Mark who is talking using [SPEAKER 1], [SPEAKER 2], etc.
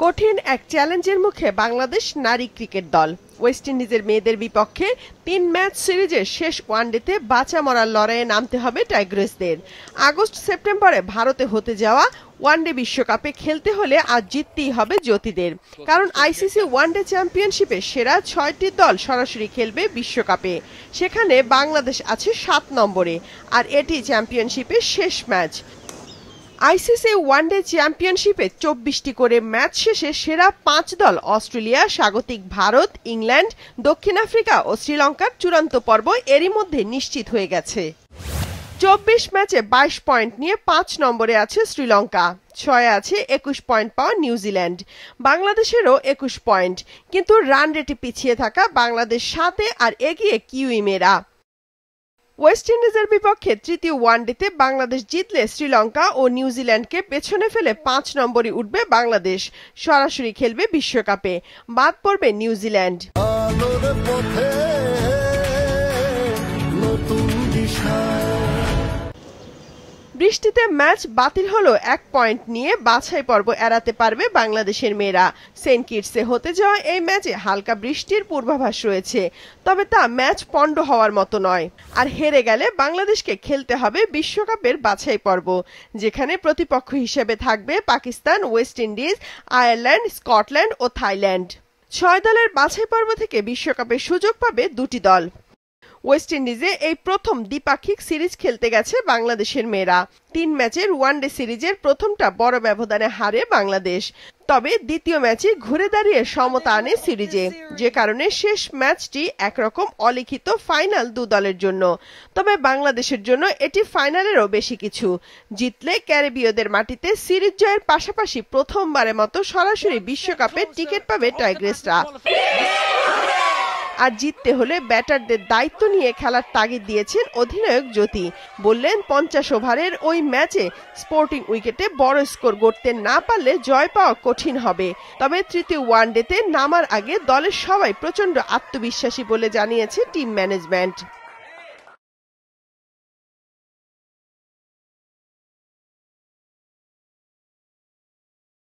[SPEAKER 1] কঠিন এক চ্যালেঞ্জের মুখে বাংলাদেশ নারী ক্রিকেট দল। ওয়েস্ট ইন্ডিজের মেয়েদের বিপক্ষে ৩ ম্যাচ সিরিজের শেষ ওয়ানডেতে বাঁচা মরার লড়াইয়ে নামতে হবে টাইগ্রেসদের। আগস্ট সেপ্টেম্বরে ভারতে হতে যাওয়া ওয়ানডে বিশ্বকাপে খেলতে হলে আজ জিততেই হবে জ্যোতিদের, কারণ আইসিসি ওয়ানডে চ্যাম্পিয়নশিপে সেরা ৬টি দল সরাসরি খেলবে বিশ্বকাপে। সেখানে বাংলাদেশ আছে ৭ নম্বরে, আর এটি চ্যাম্পিয়নশিপের শেষ ম্যাচ। আইসিসি ওয়ানডে চ্যাম্পিয়নশিপে ২৪টি করে ম্যাচ শেষে সেরা ৫ দল অস্ট্রেলিয়া, স্বাগতিক ভারত, ইংল্যান্ড, দক্ষিণ আফ্রিকা ও শ্রীলঙ্কার চূড়ান্ত পর্ব এরই মধ্যে নিশ্চিত হয়ে গেছে। ২৪ ম্যাচে ২২ পয়েন্ট নিয়ে ৫ নম্বরে আছে শ্রীলঙ্কা, ৬ আছে ২১ পয়েন্ট পাওয়া নিউজিল্যান্ড, বাংলাদেশেরও ২১ পয়েন্ট, কিন্তু রান রেটে পিছিয়ে থাকা বাংলাদেশ ৭-এ আর এগিয়ে কিউই মেয়েরা। ওয়েস্ট ইন্ডিজের বিপক্ষে তৃতীয় ওয়ানডেতে বাংলাদেশ জিতলে শ্রীলঙ্কা ও নিউজিল্যান্ডকে পেছনে ফেলে ৫ নম্বরে উঠবে বাংলাদেশ, সরাসরি খেলবে বিশ্বকাপে। বাদ পড়বে নিউজিল্যান্ড। বৃষ্টিতে ম্যাচ বাতিল হলো ১ পয়েন্ট নিয়ে বাছাই পর্ব এড়াতে পারবে বাংলাদেশের মেয়েরা। সেন্ট কিটসে হতে যাওয়া এই ম্যাচে হালকা বৃষ্টির পূর্বাভাস রয়েছে, তবে তা ম্যাচ পণ্ড হওয়ার মতো নয়। আর হেরে গেলে বাংলাদেশকে খেলতে হবে বিশ্বকাপের বাছাই পর্ব, যেখানে প্রতিপক্ষ হিসেবে থাকবে Pakistan, West Indies, Ireland, Scotland ও থাইল্যান্ড। ৬ দলের বাছাই পর্ব থেকে বিশ্বকাপের সুযোগ পাবে ২টি দল। ওয়েস্ট ইন্ডিজে এই প্রথম দ্বিপাক্ষিক সিরিজ খেলতে গেছে বাংলাদেশের মেয়েরা। ৩ ম্যাচের ওয়ানডে সিরিজের প্রথমটা বড় ব্যবধানে হারে বাংলাদেশ, তবে দ্বিতীয় ম্যাচে ঘুরে দাঁড়িয়ে সমতা আনে সিরিজে, যে কারণে শেষ ম্যাচটি একরকম অলিখিত ফাইনাল ২ দলের জন্য। তবে বাংলাদেশের জন্য এটি ফাইনালেরও বেশি কিছু। জিতলে ক্যারিবীয়দের মাটিতে সিরিজ জয়ের পাশাপাশি প্রথমবারের মতো সরাসরি বিশ্বকাপের টিকিট পাবে টাইগ্রেসরা। আর জিততে হলে ব্যাটারদের দায়িত্ব নিয়ে খেলার তাগিদ দিয়েছেন অধিনায়ক জ্যোতি। বললেন ৫০ ওভারের ওই ম্যাচে স্পোর্টিং উইকেটে বড় স্কোর গড়তে না পারলে জয় পাওয়া কঠিন হবে। তবে তৃতীয় ওয়ানডেতে নামার আগে দলের সবাই প্রচন্ড আত্মবিশ্বাসী বলে জানিয়েছে টিম ম্যানেজমেন্ট।